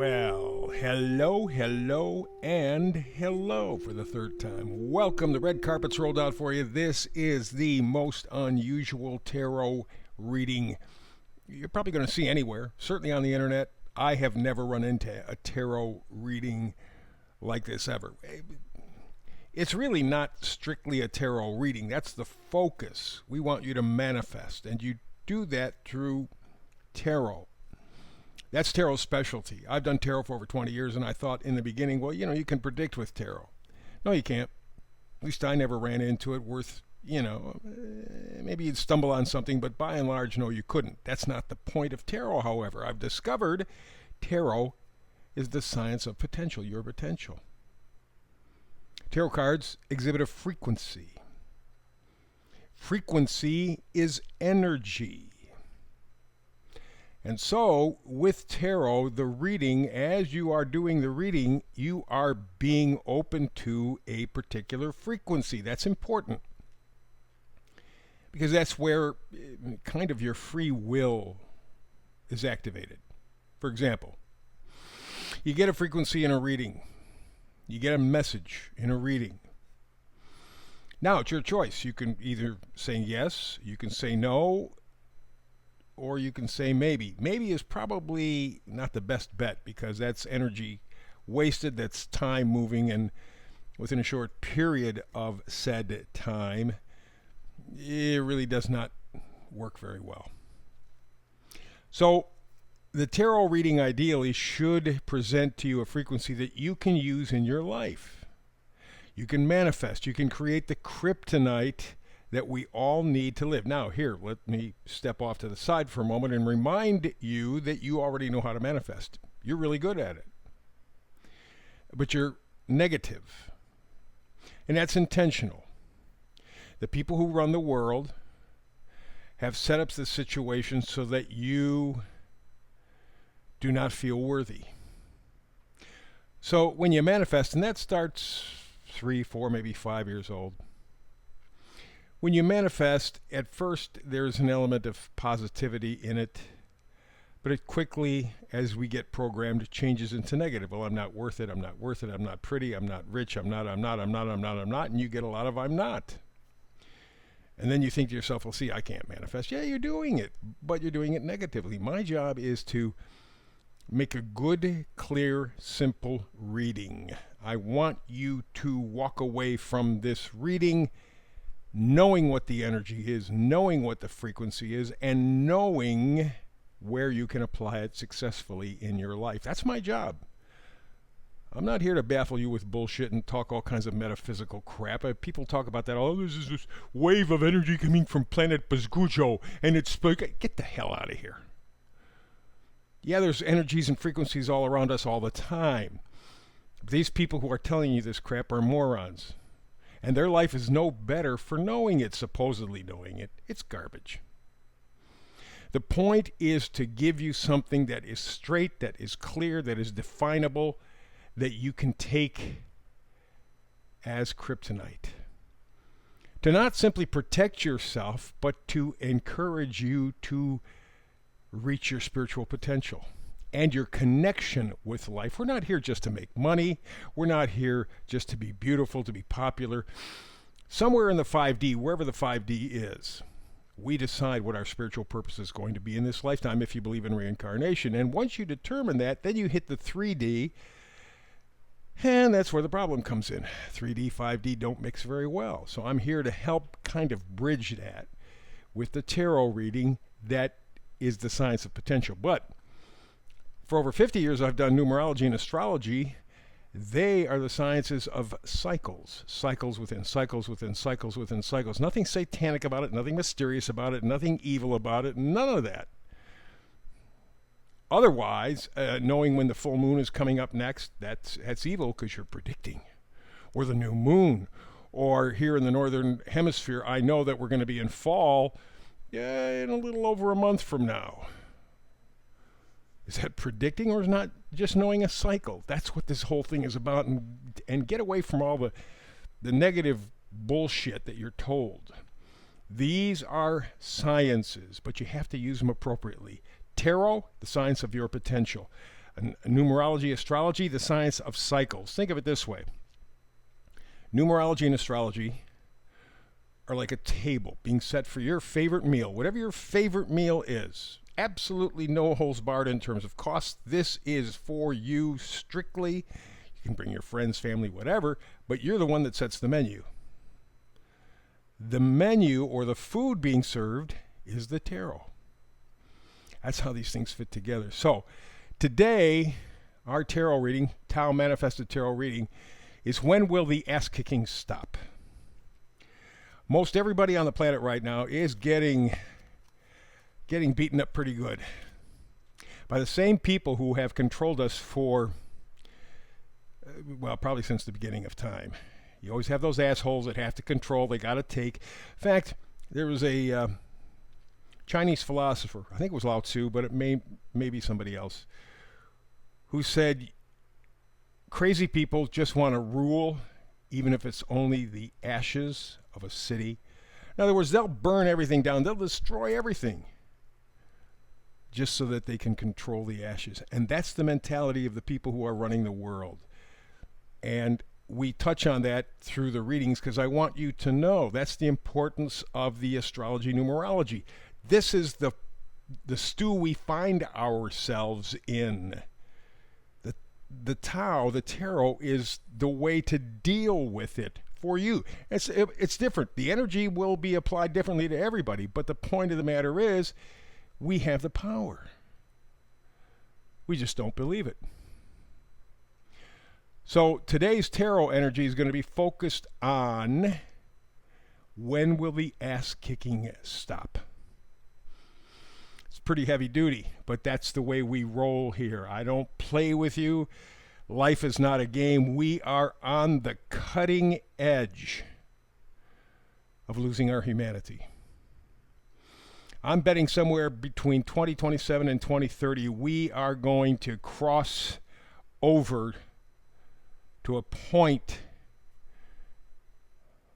Well, hello, and hello for the third time. Welcome. The red carpet's rolled out for you. This is the most unusual tarot reading you're probably going to see anywhere, certainly on the internet. I have never run into a tarot reading like this ever. It's really not strictly a tarot reading. That's the focus. We want you to manifest, and you do that through tarot. That's tarot's specialty. I've done tarot for over 20 years, and I thought in the beginning, well, you can predict with tarot. No, you can't. At least I never ran into it worth, maybe you'd stumble on something, but by and large, no, you couldn't. That's not the point of tarot, however. I've discovered tarot is the science of potential, your potential. Tarot cards exhibit a frequency. Frequency is energy. And so, with tarot, the reading, as you are doing the reading, you are being open to a particular frequency. That's important. Because that's where kind of your free will is activated. For example, you get a frequency in a reading. You get a message in a reading. Now, it's your choice. You can either say yes, you can say no, or you can say maybe. Maybe is probably not the best bet because that's energy wasted, that's time moving, and within a short period of said time, it really does not work very well. So, the tarot reading ideally should present to you a frequency that you can use in your life. You can manifest, you can create the kryptonite that we all need to live. Now, here, let me step off to the side for a moment and remind you that you already know how to manifest. You're really good at it. But you're negative. And that's intentional. The people who run the world have set up the situation so that you do not feel worthy. So when you manifest, and that starts 3, 4, maybe 5 years old, when you manifest, at first there's an element of positivity in it, but it quickly, as we get programmed, changes into negative. Well, I'm not worth it, I'm not worth it, I'm not pretty, I'm not rich, I'm not, and you get a lot of I'm not. And then you think to yourself, well, see, I can't manifest. Yeah, you're doing it, but you're doing it negatively. My job is to make a good, clear, simple reading. I want you to walk away from this reading knowing what the energy is, knowing what the frequency is, and knowing where you can apply it successfully in your life. That's my job. I'm not here to baffle you with bullshit and talk all kinds of metaphysical crap. People talk about that, oh, this is this wave of energy coming from planet Basgujo, and it's... Get the hell out of here. Yeah, there's energies and frequencies all around us all the time. These people who are telling you this crap are morons. And their life is no better for knowing it, supposedly knowing it. It's garbage. The point is to give you something that is straight, that is clear, that is definable, that you can take as kryptonite. To not simply protect yourself, but to encourage you to reach your spiritual potential and your connection with life. We're not here just to make money. We're not here just to be beautiful, to be popular. Somewhere in the 5D, wherever the 5D is, we decide what our spiritual purpose is going to be in this lifetime if you believe in reincarnation. And once you determine that, then you hit the 3D, and that's where the problem comes in. 3D, 5D don't mix very well. So I'm here to help kind of bridge that with the tarot reading that is the science of potential. But for over 50 years, I've done numerology and astrology. They are the sciences of cycles. Cycles within cycles within cycles within cycles. Nothing satanic about it, nothing mysterious about it, nothing evil about it, none of that. Otherwise, knowing when the full moon is coming up next, that's evil because you're predicting. Or the new moon. Or here in the northern hemisphere, I know that we're going to be in fall in a little over a month from now. Is that predicting, or is not just knowing a cycle? That's what this whole thing is about. And get away from all the negative bullshit that you're told. These are sciences, but you have to use them appropriately. Tarot, the science of your potential. Numerology, astrology, the science of cycles. Think of it this way. Numerology and astrology are like a table being set for your favorite meal. Whatever your favorite meal is, absolutely no holds barred in terms of cost. This is for you strictly. You can bring your friends, family, whatever, but you're the one that sets the menu. The menu or the food being served is the tarot. That's how these things fit together. So today, our tarot reading, Tao Manifested Tarot reading, is when will the ass-kicking stop? Most everybody on the planet right now is getting beaten up pretty good by the same people who have controlled us for, well, probably since the beginning of time. You always have those assholes that have to control, they got to take. In fact, there was a Chinese philosopher, I think it was Lao Tzu, but it may be somebody else, who said crazy people just want to rule, even if it's only the ashes of a city. In other words, they'll burn everything down, they'll destroy everything, just so that they can control the ashes. And that's the mentality of the people who are running the world. And we touch on that through the readings because I want you to know that's the importance of the astrology numerology. This is the stew we find ourselves in. The Tao, the tarot, is the way to deal with it for you. It's different. The energy will be applied differently to everybody, but the point of the matter is we have the power. We just don't believe it. So today's tarot energy is going to be focused on when will the ass-kicking stop? It's pretty heavy duty, but that's the way we roll here. I don't play with you. Life is not a game. We are on the cutting edge of losing our humanity. I'm betting somewhere between 2027 and 2030, we are going to cross over to a point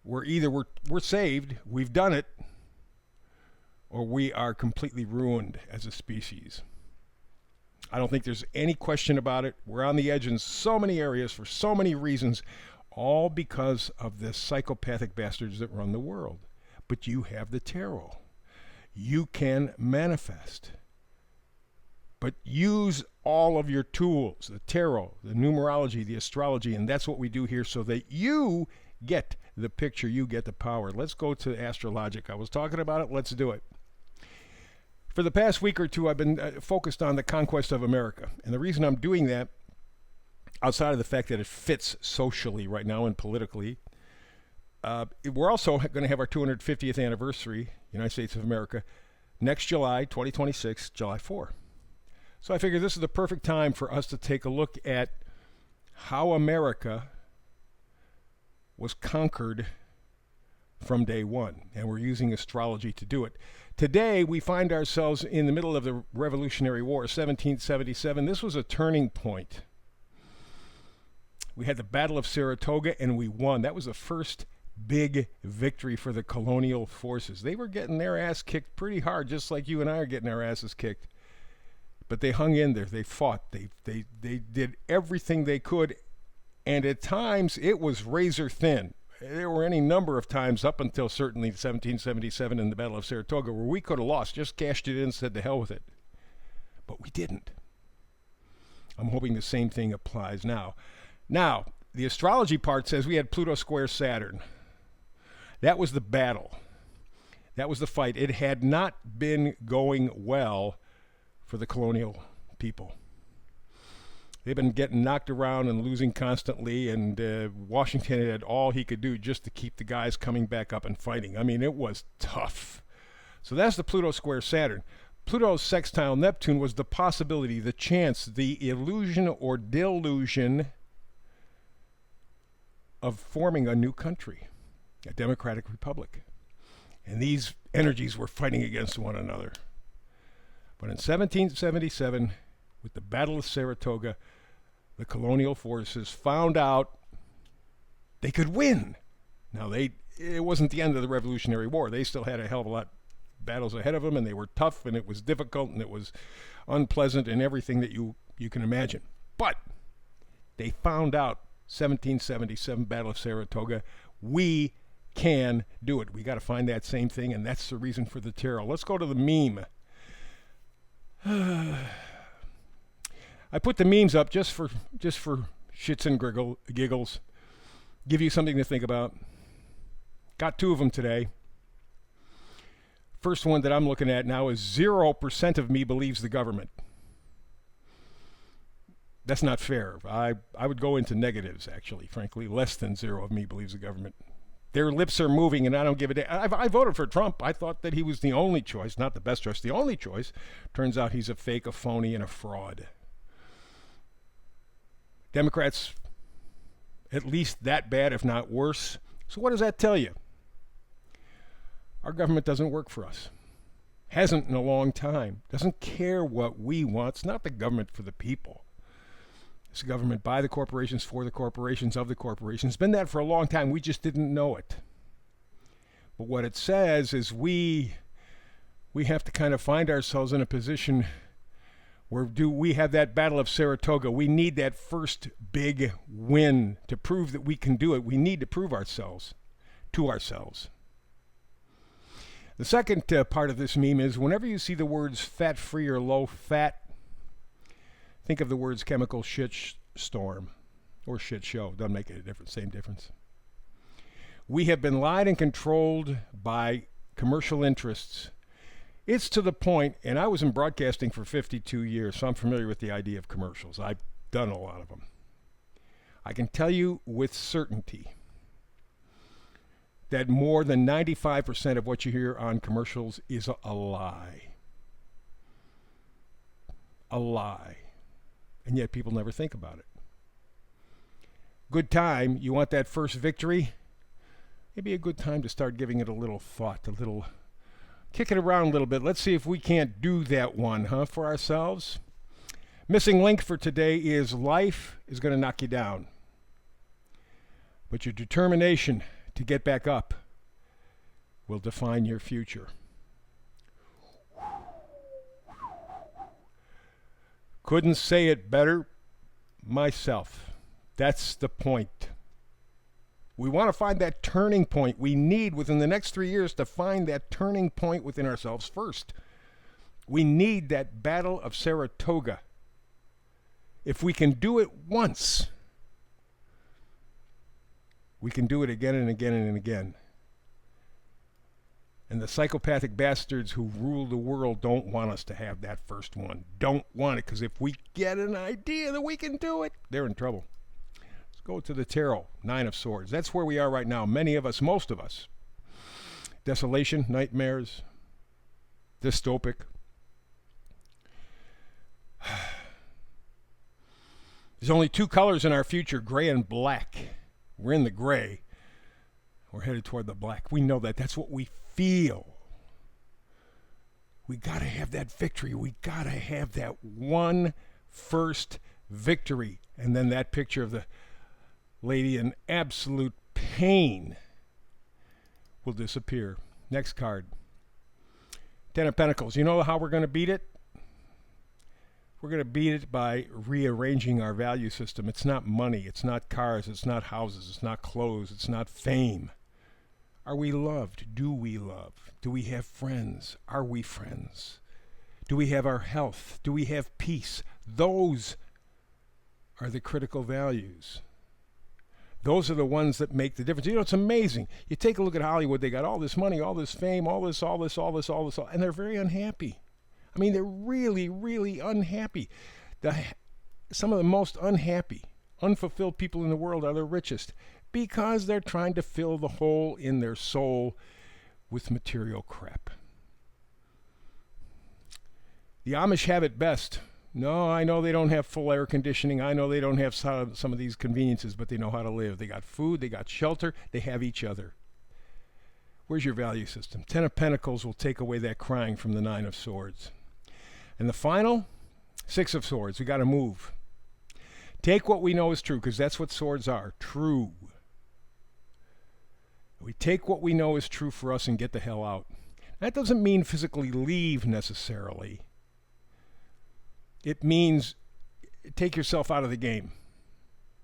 where either we're saved, we've done it, or we are completely ruined as a species. I don't think there's any question about it. We're on the edge in so many areas for so many reasons, all because of the psychopathic bastards that run the world. But you have the tarot. You can manifest. But use all of your tools, the tarot, the numerology, the astrology, and that's what we do here so that you get the picture, you get the power. Let's go to Astrologic. I was talking about it. Let's do it. For the past week or two, I've been focused on the conquest of America. And the reason I'm doing that, outside of the fact that it fits socially right now and politically, we're also going to have our 250th anniversary, United States of America, next July, 2026, July 4. So I figured this is the perfect time for us to take a look at how America was conquered from day one. And we're using astrology to do it. Today, we find ourselves in the middle of the Revolutionary War, 1777. This was a turning point. We had the Battle of Saratoga, and we won. That was the first big victory for the colonial forces. They were getting their ass kicked pretty hard, just like you and I are getting our asses kicked. But they hung in there. They fought. They did everything they could. And at times, it was razor thin. There were any number of times up until certainly 1777 in the Battle of Saratoga where we could have lost, just cashed it in and said to hell with it. But we didn't. I'm hoping the same thing applies now. Now, the astrology part says we had Pluto square Saturn. That was the battle. That was the fight. It had not been going well for the colonial people. They've been getting knocked around and losing constantly, and Washington had all he could do just to keep the guys coming back up and fighting. I mean, it was tough. So that's the Pluto square Saturn. Pluto's sextile Neptune was the possibility, the chance, the illusion or delusion of forming a new country, a democratic republic. And these energies were fighting against one another. But in 1777, with the Battle of Saratoga, the colonial forces found out they could win. Now, it wasn't the end of the Revolutionary War. They still had a hell of a lot battles ahead of them, and they were tough, and it was difficult, and it was unpleasant, and everything that you can imagine. But they found out 1777 Battle of Saratoga. We can do it. We got to find that same thing, and that's the reason for the tarot. Let's go to the meme. I put the memes up just for shits and giggles. Give you something to think about. Got 2 of them today. First one that I'm looking at now is 0% of me believes the government. That's not fair. I would go into negatives, actually, frankly. Less than 0 of me believes the government. Their lips are moving, and I don't give a damn. I voted for Trump. I thought that he was the only choice, not the best choice, the only choice. Turns out he's a fake, a phony, and a fraud. Democrats, at least that bad, if not worse. So what does that tell you? Our government doesn't work for us. Hasn't in a long time. Doesn't care what we want. It's not the government for the people. It's the government by the corporations, for the corporations, of the corporations. It's been that for a long time. We just didn't know it. But what it says is we have to kind of find ourselves in a position where we have that Battle of Saratoga. We need that first big win to prove that we can do it. We need to prove ourselves to ourselves. The second part of this meme is whenever you see the words fat-free or low-fat, think of the words chemical shitstorm or shit show. Doesn't make any difference. Same difference. We have been lied and controlled by commercial interests. It's to the point, and I was in broadcasting for 52 years, so I'm familiar with the idea of commercials. I've done a lot of them. I can tell you with certainty that more than 95% of what you hear on commercials is a lie. A lie. And yet people never think about it. Good time. You want that first victory? Maybe a good time to start giving it a little thought, kick it around a little bit. Let's see if we can't do that one, for ourselves. Missing link for today is life is going to knock you down. But your determination to get back up will define your future. Couldn't say it better myself. That's the point. We want to find that turning point. We need, within the next 3 years, to find that turning point within ourselves first. We need that Battle of Saratoga. If we can do it once, we can do it again and again and again. And the psychopathic bastards who rule the world don't want us to have that first one. Don't want it, because if we get an idea that we can do it, they're in trouble. Let's go to the tarot, 9 of Swords. That's where we are right now. Many of us, most of us. Desolation, nightmares, dystopic. There's only 2 colors in our future, gray and black. We're in the gray. We're headed toward the black. We know that. That's what we feel. We got to have that victory. We got to have that one first victory. And then that picture of the lady in absolute pain will disappear. Next card. 10 of Pentacles. You know how we're going to beat it? We're going to beat it by rearranging our value system. It's not money. It's not cars. It's not houses. It's not clothes. It's not fame. Are we loved? Do we love? Do we have friends? Are we friends? Do we have our health? Do we have peace? Those are the critical values. Those are the ones that make the difference. You know, it's amazing. You take a look at Hollywood. They got all this money, all this fame, all this, and they're very unhappy. I mean, they're really, really unhappy. Some of the most unhappy, unfulfilled people in the world are the richest, because they're trying to fill the hole in their soul with material crap. The Amish have it best. No, I know they don't have full air conditioning. I know they don't have some of these conveniences, but they know how to live. They got food, they got shelter, they have each other. Where's your value system? 10 of Pentacles will take away that crying from the 9 of Swords. And the final, 6 of Swords. We got to move. Take what we know is true, because that's what swords are, true. We take what we know is true for us and get the hell out. That doesn't mean physically leave necessarily. It means take yourself out of the game.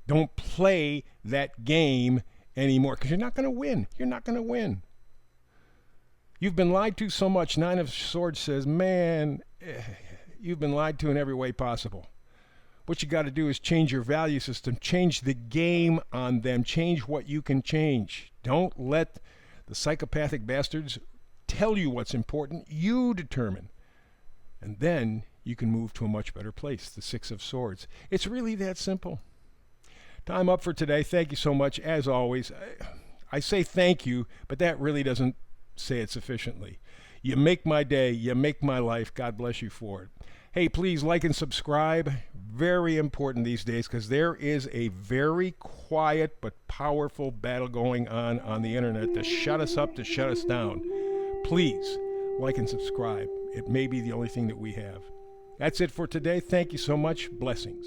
Don't play that game anymore because you're not going to win. You're not going to win. You've been lied to so much. Nine of Swords says, man, you've been lied to in every way possible. What you got to do is change your value system, change the game on them, change what you can change. Don't let the psychopathic bastards tell you what's important. You determine. And then you can move to a much better place, the Six of Swords. It's really that simple. Time up for today. Thank you so much. As always, I say thank you, but that really doesn't say it sufficiently. You make my day. You make my life. God bless you for it. Hey, please like and subscribe. Very important these days because there is a very quiet but powerful battle going on the internet to shut us up, to shut us down. Please like and subscribe. It may be the only thing that we have. That's it for today. Thank you so much. Blessings.